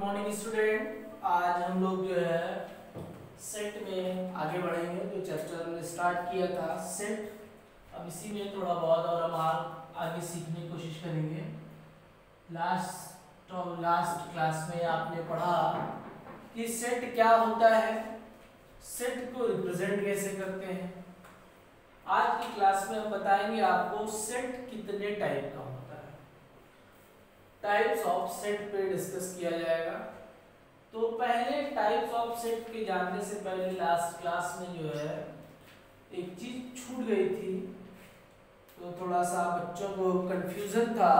Morning student. आज हम लोग जो है सेट में आगे बढ़ेंगे। जो चैप्टर हमने स्टार्ट किया था सेट, अब इसी में थोड़ा बहुत और हम आगे सीखने की कोशिश करेंगे। लास्ट क्लास में आपने पढ़ा कि सेट क्या होता है, सेट को रिप्रेजेंट कैसे करते हैं। आज की क्लास में हम बताएंगे आपको सेट कितने टाइप का होता है। टाइप्स ऑफ सेट पे डिस्कस किया जाएगा। तो पहले टाइप्स ऑफ सेट के जानने से पहले लास्ट क्लास में जो है एक चीज छूट गई थी, तो थोड़ा सा बच्चों को कंफ्यूजन था,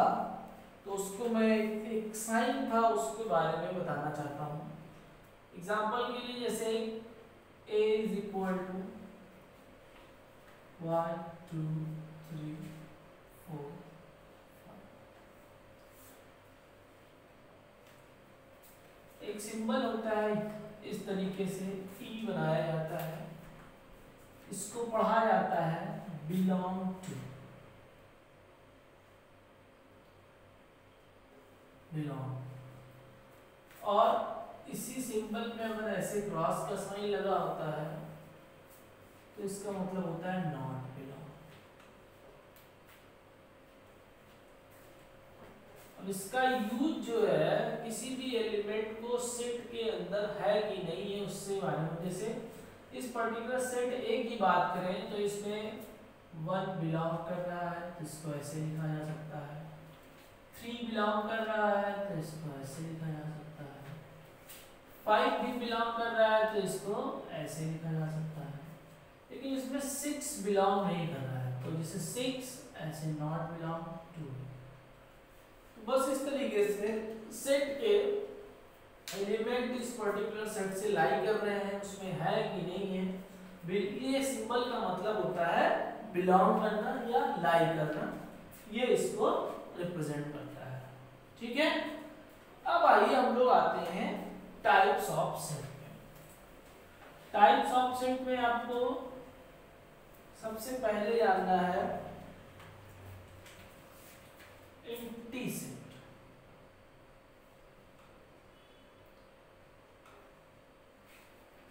तो उसको मैं एक साइन था उसके बारे में बताना चाहता हूँ। एग्जाम्पल के लिए जैसे a इज इक्वल टू 1 2 3 4 एक सिंबल होता है, इस तरीके से ई बनाया जाता है, इसको पढ़ा जाता है बिलोंग टू। बिलोंग और इसी सिंबल में अगर ऐसे क्रॉस का साइन लगा होता है तो इसका मतलब होता है नॉट बिलोंग। अब इसका यूज जो है किसी भी एलिमेंट को सेट के अंदर है कि नहीं है उससे मालूम। जैसे इस पर्टिकुलर सेट ए की बात करें तो इसमें 1 बिलोंग कर रहा है तो इसको ऐसे लिखा जा सकता है, 3 बिलोंग कर रहा है तो इसको ऐसे लिखा जा सकता है, 5 भी बिलोंग कर रहा है तो इसको ऐसे लिखा जा सकता है। लेकिन इसमें 6 बिलोंग नहीं कर रहा है तो जैसे 6 ऐसे नॉट बिलोंग टू। बस इस तरीके से सेट के एलिमेंट इस पर्टिकुलर सेट से लाई कर रहे हैं, उसमें है कि नहीं है। ये सिंबल का मतलब होता है बिलोंग करना या लाई करना, ये इसको रिप्रेजेंट करता है। ठीक है, अब आइए हम लोग आते हैं टाइप्स ऑफ सेट में। टाइप्स ऑफ सेट में आपको सबसे पहले जानना है एम्प्टी सेट।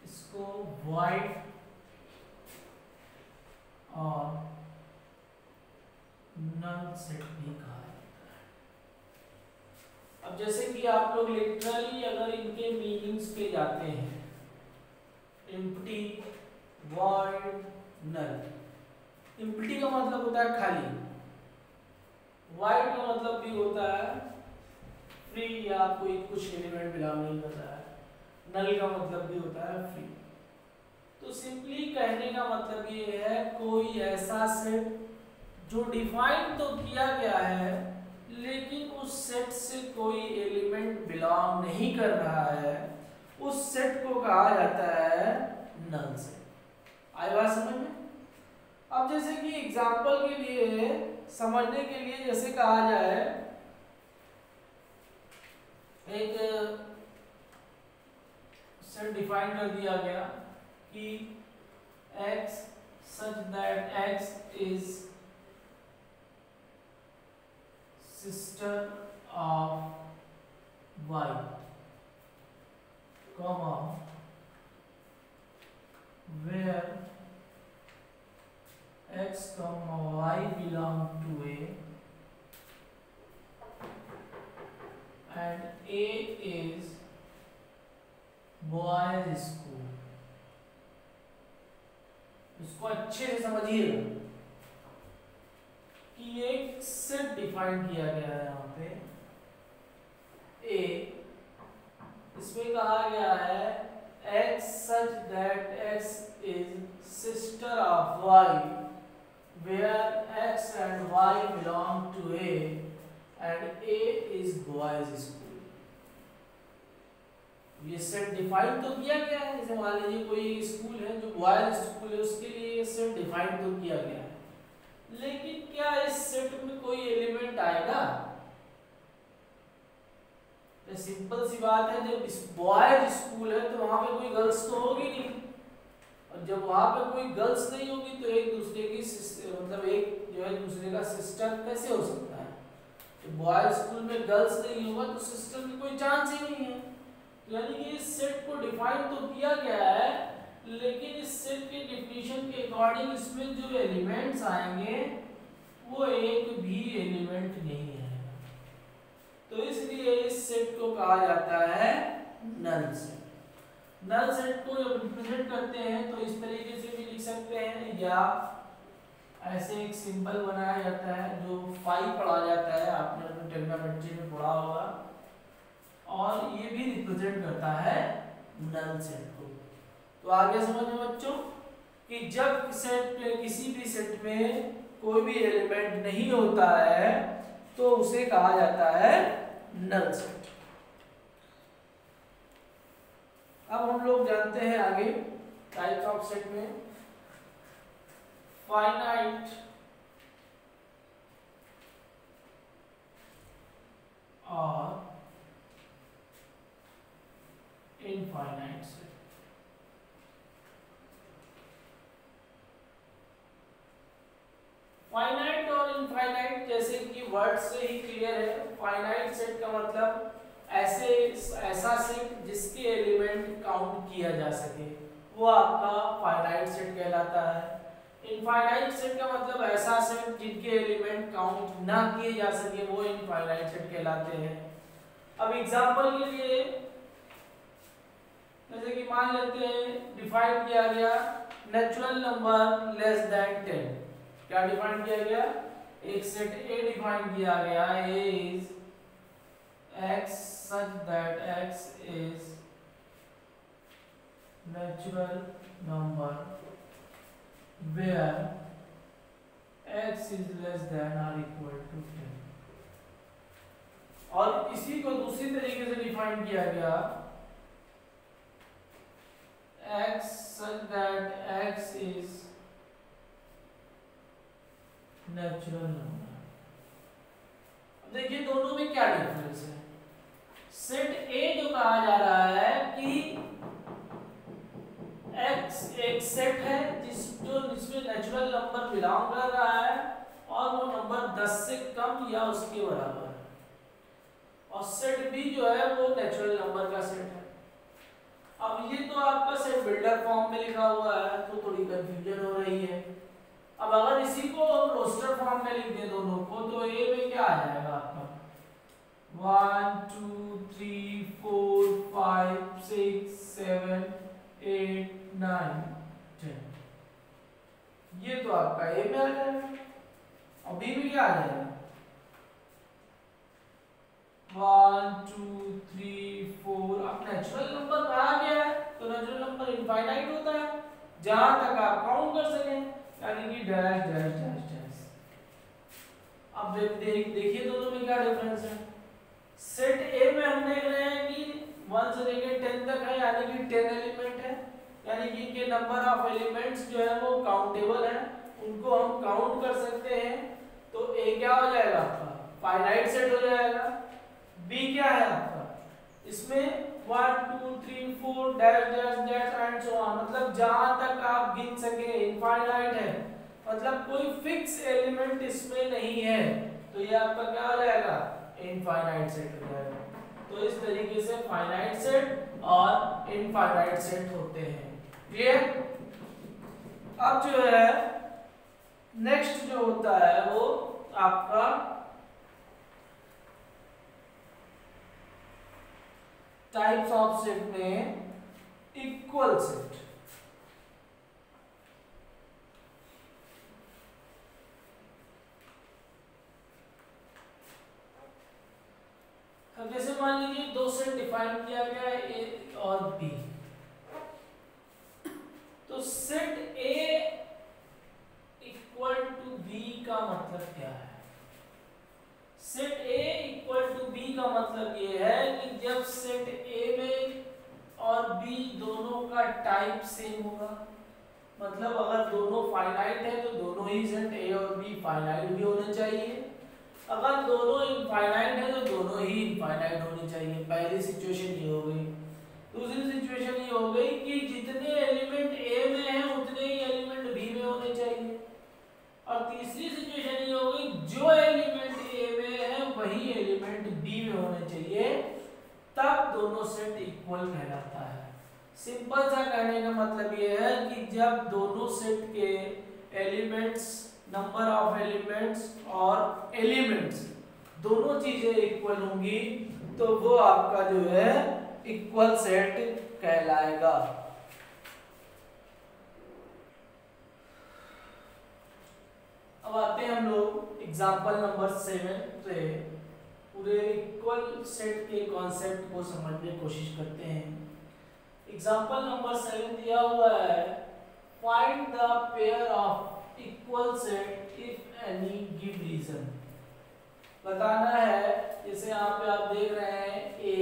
इसको void और नल सेट भी कहा जाता है। अब जैसे कि आप लोग लिटरली अगर इनके मीनिंग्स पे जाते हैं, एम्प्टी, void, नल। एम्प्टी का मतलब होता है खाली, void का मतलब भी होता है फ्री या कोई कुछ एलिमेंट बिलोंग नहीं कर रहा है, नल का मतलब भी होता है फ्री। तो सिंपली कहने का मतलब ये है कोई ऐसा सेट जो डिफाइन तो किया गया है लेकिन उस सेट से कोई एलिमेंट बिलोंग नहीं कर रहा है, उस सेट को कहा जाता है नल सेट। आई बात समझ में? अब जैसे कि एग्जांपल के लिए समझने के लिए जैसे कहा जाए, एक सेट डिफाइन कर दिया गया कि x such that x is sister of y, comma where x comma y belong to A and A is boys school. इसको अच्छे से समझिएगा कि एक सेट डिफाइन किया गया है यहाँ पे ए, इसमें कहा गया है x such that x is sister of y where x and y belong to A and A is boys school। ये सेट डिफाइन तो किया गया है। जैसे मान लीजिए कोई स्कूल है जो बॉयज स्कूल है, उसके लिए ये सेट डिफाइन तो किया गया है, लेकिन क्या इस सेट में कोई एलिमेंट आएगा? तो सिंपल सी बात है, जब बॉयज स्कूल है तो वहां पे कोई गर्ल्स तो होगी नहीं, और जब वहां पे कोई गर्ल्स नहीं होगी तो एक दूसरे की मतलब एक जो है दूसरे का सिस्टर कैसे हो सकता है? तो बॉयज स्कूल में गर्ल्स नहीं होगा तो सिस्टर की कोई चांस ही नहीं है। यानी कि इस सेट को डिफाइन तो किया गया है, लेकिन इस सेट के डिफिनीशन के अकॉर्डिंग इसमें जो एलिमेंट्स आएंगे वो एक भी एलिमेंट नहीं है, तो इसलिए इस सेट को कहा जाता है नल सेट। नल सेट को जब रिप्रेजेंट करते हैं तो इस तरीके से भी लिख सकते हैं, या ऐसे एक सिंबल बनाया जाता है जो फाई पढ़ा जाता है, आपने अपने ट्रिग्नोमेट्री में पढ़ा होगा, और ये भी रिप्रेजेंट करता है नल सेट को। तो आगे समझो बच्चों कि जब सेट किसी भी सेट में कोई भी एलिमेंट नहीं होता है तो उसे कहा जाता है नल सेट। अब हम लोग जानते हैं आगे टाइप्स ऑफ सेट में फाइनाइट और इनफाइनाइट सेट। फाइनाइट और इनफाइनाइट जैसे कि वर्ड से ही क्लियर है, फाइनाइट सेट का मतलब ऐसा सेट जिसके एलिमेंट काउंट किया जा सके, वो आपका फाइनाइट सेट कहलाता है। इनफाइनाइट सेट का मतलब ऐसा सेट जिनके एलिमेंट काउंट ना किए जा सके, वो इनफाइनाइट सेट कहलाते हैं। अब एग्जांपल के लिए जैसे कि मान लेते हैं डिफाइन किया गया नेचुरल नंबर लेस देन 10। क्या डिफाइन किया गया? एक सेट ए डिफाइन किया गया, ए is x such that x is natural number where x is less than or equal to 10। और इसी को दूसरी तरीके से डिफाइन किया गया x such that x is natural number। देखिए दोनों में क्या डिफरेंस है। सेट ए जो कहा जा रहा है कि x एक सेट है जिसमें नेचुरल नंबर बिलोंग कर रहा है और वो नंबर 10 से कम या उसके बराबर है, और सेट बी जो है वो नेचुरल नंबर का सेट है। अब ये तो आपका सेट बिल्डर फॉर्म में लिखा हुआ है तो थोड़ी कंफ्यूजन हो रही है। अब अगर इसी को हम रोस्टर फॉर्म में लिख दें दोनों को, तो ए में क्या आ जाएगा आपका 1 2 3 4 5 6 7 8 9 10, ये तो आपका ए में आ जाएगा। और बी में क्या आ जाएगा 1 2 3 4। अब नेचुरल नंबर कहा गया है तो नेचुरल नंबर इनफाइनाइट होता है जहां तक आप काउंट कर सकें, यानी कि डैश डैश डैश डैश। अब देखिए दोनों में क्या डिफरेंस है। सेट ए में हम देख रहे हैं कि 1 से लेकर 10 तक है, यानी कि 10 एलिमेंट है, यानी कि इनके नंबर ऑफ एलिमेंट्स जो है वो काउंटेबल है, उनको हम काउंट कर सकते हैं। तो ए क्या हो जाएगा आपका फाइनाइट सेट हो जाएगा। बी क्या है आपका, इसमें 1 2 3 4 dash dash dash and so on, मतलब जहां तक आप गिन सके इनफाइनाइट है, मतलब कोई फिक्स एलिमेंट इसमें नहीं है, तो ये आपका क्या हो जाएगा इनफाइनाइट सेट हो जाएगा। तो इस तरीके से फाइनाइट सेट और इनफाइनाइट सेट होते हैं। क्लियर? अब जो है नेक्स्ट जो होता है वो आपका टाइप्स ऑफ सेट में इक्वल सेट। अब जैसे मान लीजिए दो सेट डिफाइन किया गया है ए और बी, तो set A equal to B का मतलब क्या है? Set A equal to B का मतलब ये है कि जब सेट ए में और बी दोनों का टाइप सेम होगा, मतलब अगर दोनों फाइनाइट है तो दोनों ही सेट ए और बी फाइनाइट भी होने चाहिए, अगर दोनों इनफाइनाइट है तो दोनों ही इनफाइनाइट होने चाहिए। पहली सिचुएशन ये हो गई। दूसरी सिचुएशन ये हो गई कि जितने एलिमेंट ए में है उतने ही एलिमेंट बी में होने चाहिए, और तीसरी सिचुएशन ये हो गई जो एलिमेंट ए में है वही एलिमेंट बी में होने चाहिए, तब दोनों दोनों सेट इक्वल कहलाता है। सिंपल सा कहने का मतलब ये है कि जब दोनों सेट के एलिमेंट्स, नंबर ऑफ एलिमेंट्स और एलिमेंट्स दोनों चीजें इक्वल होंगी तो वो आपका जो है इक्वल सेट कहलाएगा। अब आते हैं हम लोग एग्जांपल नंबर 7 पे पूरे इक्वल सेट के कॉन्सेप्ट को समझने की कोशिश करते हैं। एग्जांपल नंबर 7 दिया हुआ है, find the pair of equal set if any give reason. बताना है, जैसे यहाँ पे आप देख रहे हैं A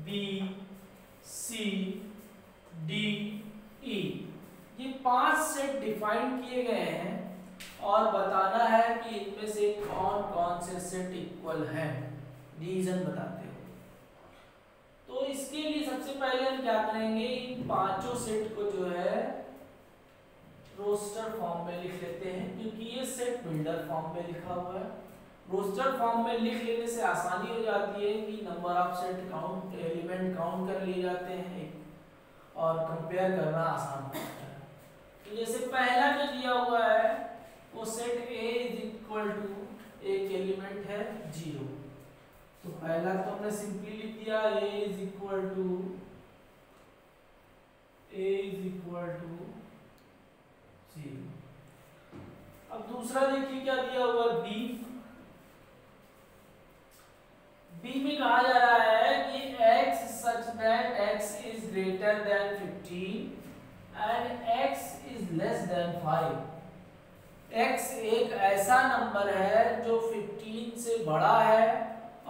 B C D E, ये 5 सेट डिफाइन किए गए हैं और बताना है कि इनमें से कौन कौन से सेट इक्वल हैं, रीजन बताते हो। तो इसके लिए सबसे पहले हम क्या करेंगे, इन पांचों सेट को जो है रोस्टर फॉर्म में लिख लेते हैं, क्योंकि ये सेट बिल्डर फॉर्म में लिखा हुआ है। रोस्टर फॉर्म में लिख लेने से आसानी हो जाती है कि number of set count, element count कर लिए जाते हैं और कंपेयर करना आसान होता है। तो जैसे पहला जो दिया हुआ है वो set A is equal to, एक एलिमेंट है 0, तो पहला तो हमने सिंपली लिख दिया A इज इक्वल टू 0। अब दूसरा देखिए क्या दिया हुआ B में कहा जा रहा है कि x such that x is greater than 15 and x is less than 5। x एक ऐसा नंबर है जो 15 से बड़ा है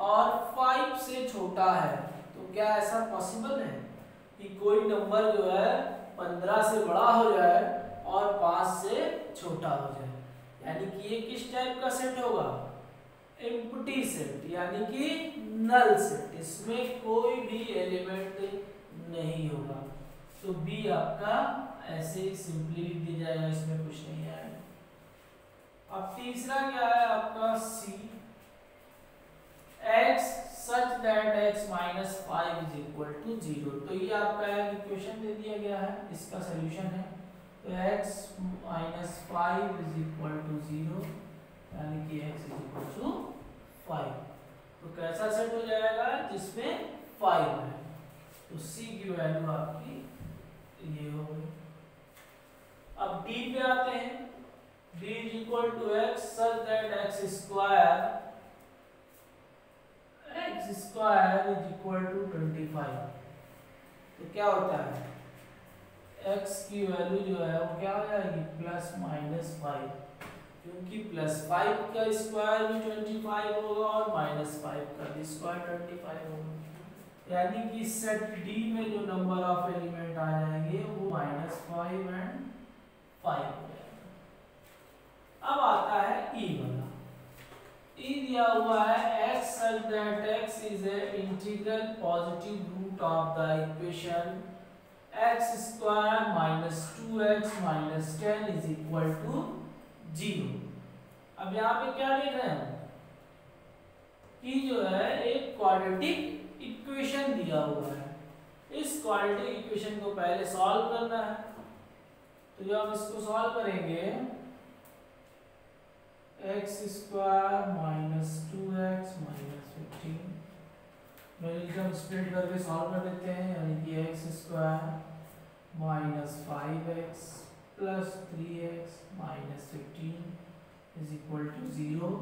और 5 से छोटा है। तो क्या ऐसा पॉसिबल है कि कोई नंबर जो है 15 से बड़ा हो जाए और 5 से छोटा हो जाए? यानी कि ये किस टाइप का सेट होगा, एम्प्टी सेट, यानी कि नल सेट, इसमें कोई भी एलिमेंट नहीं होगा। तो बी आपका ऐसे ही सिंपली लिख दिया जाएगा, इसमें कुछ नहीं है। अब तीसरा क्या है आपका सी, x such that x minus 5 is equal to 0। तो ये आपका एक इक्वेशन दे दिया गया है, इसका सॉल्यूशन है। तो x minus 5 is equal to 0, यानी कि x is equal to 5। तो कैसा सेट हो जाएगा जिसमें 5 है? तो c की वैल्यू आपकी ये हो गई। अब d पे आते हैं, d is equal to x such that x square is equal to 25। तो क्या होता है, x की वैल्यू जो है वो क्या हो जाएगी, प्लस माइनस 5, क्योंकि प्लस 5 का स्क्वायर भी 25 होगा और माइनस 5 का भी स्क्वायर 25 होगा। यानी कि सेट डी में जो नंबर ऑफ एलिमेंट आ जाएंगे वो -5 एंड 5 हो जाएगा। अब आता है ई वाला। ई दिया हुआ है x such that x is a integral positive root of the equation x square minus 2x minus 10 is equal to 0। अब यहाँ पे क्या लिख रहे हैं कि जो है एक क्वाड्रेटिक इक्वेशन दिया हुआ है, इस क्वाड्रेटिक इक्वेशन को पहले सॉल्व करना है। तो जब हम इसको सॉल्व करेंगे, x square minus 2x minus 15, मिलकर स्प्लिट करके सॉल्व कर देते हैं, यानी कि x square minus 5x plus 3x minus 15 is equal to 0,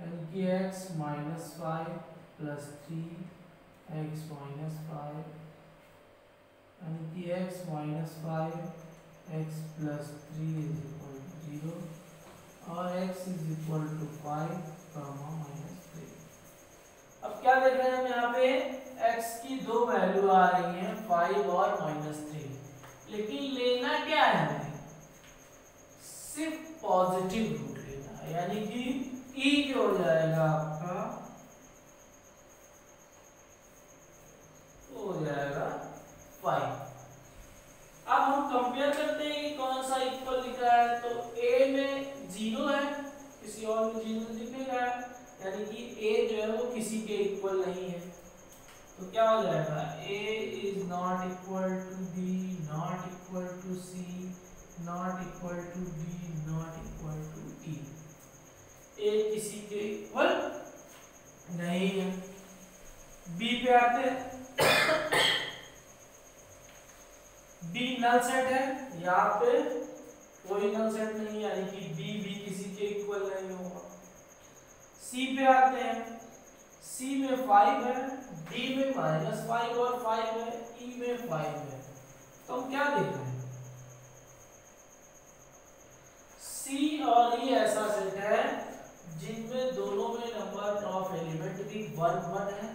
यानी कि x minus 5 plus 3x minus 5, यानी कि x minus 5 x plus 3 is equal to 0 और x is equal to 5 minus 3। अब क्या देख रहे हैं हम यहाँ पे, x की दो वैल्यू आ रही हैं 5 और -3, लेकिन लेना क्या है हमें, सिर्फ पॉजिटिव रूट लेना है, यानी कि e जो हो जाएगा आपका वो हो जाएगा 5। अब हम कंपेयर करते हैं कि कौन सा इक्वल दिख रहा है। तो a में 0 है, किसी और में 0 दिख नहीं रहा है, यानी कि a जो है वो किसी के इक्वल नहीं है। तो तो क्या हो जाएगा, A is not equal to B, not equal to C, not equal to D, not equal to E. A किसी के इक्वल नहीं है। बी पे आते हैं। बी नल सेट है, यहाँ पे कोई नल सेट नहीं, यानी कि बी भी किसी के इक्वल नहीं होगा। सी पे आते हैं, सी में 5 है, डी में -5 और 5 है, ई में 5 है। तो हम क्या देख रहे हैं, सी और ई ऐसा सेट है जिनमें दोनों में नंबर ऑफ एलिमेंट भी 1 1 है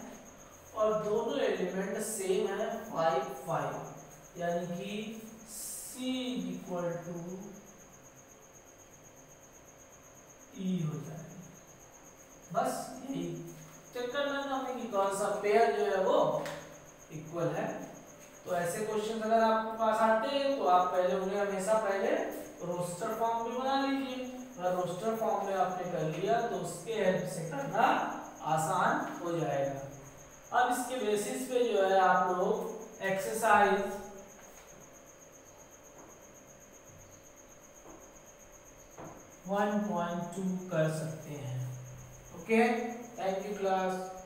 और दोनों एलिमेंट सेम है 5 5, यानी कि C इक्वल टू ई हो जाएगा। बस यही चेक करना था हमें कि कौन सा पेयर जो है वो इक्वल है। तो ऐसे क्वेश्चन अगर आपके पास आते हैं तो आप पहले उन्हें हमेशा पहले रोस्टर फॉर्म में बना लीजिए। अगर रोस्टर फॉर्म में आपने कर लिया तो उसके हेल्प से करना आसान हो जाएगा। अब इसके बेसिस पे जो है आप लोग एक्सरसाइज 1.2 कर सकते हैं। Okay, thank you class.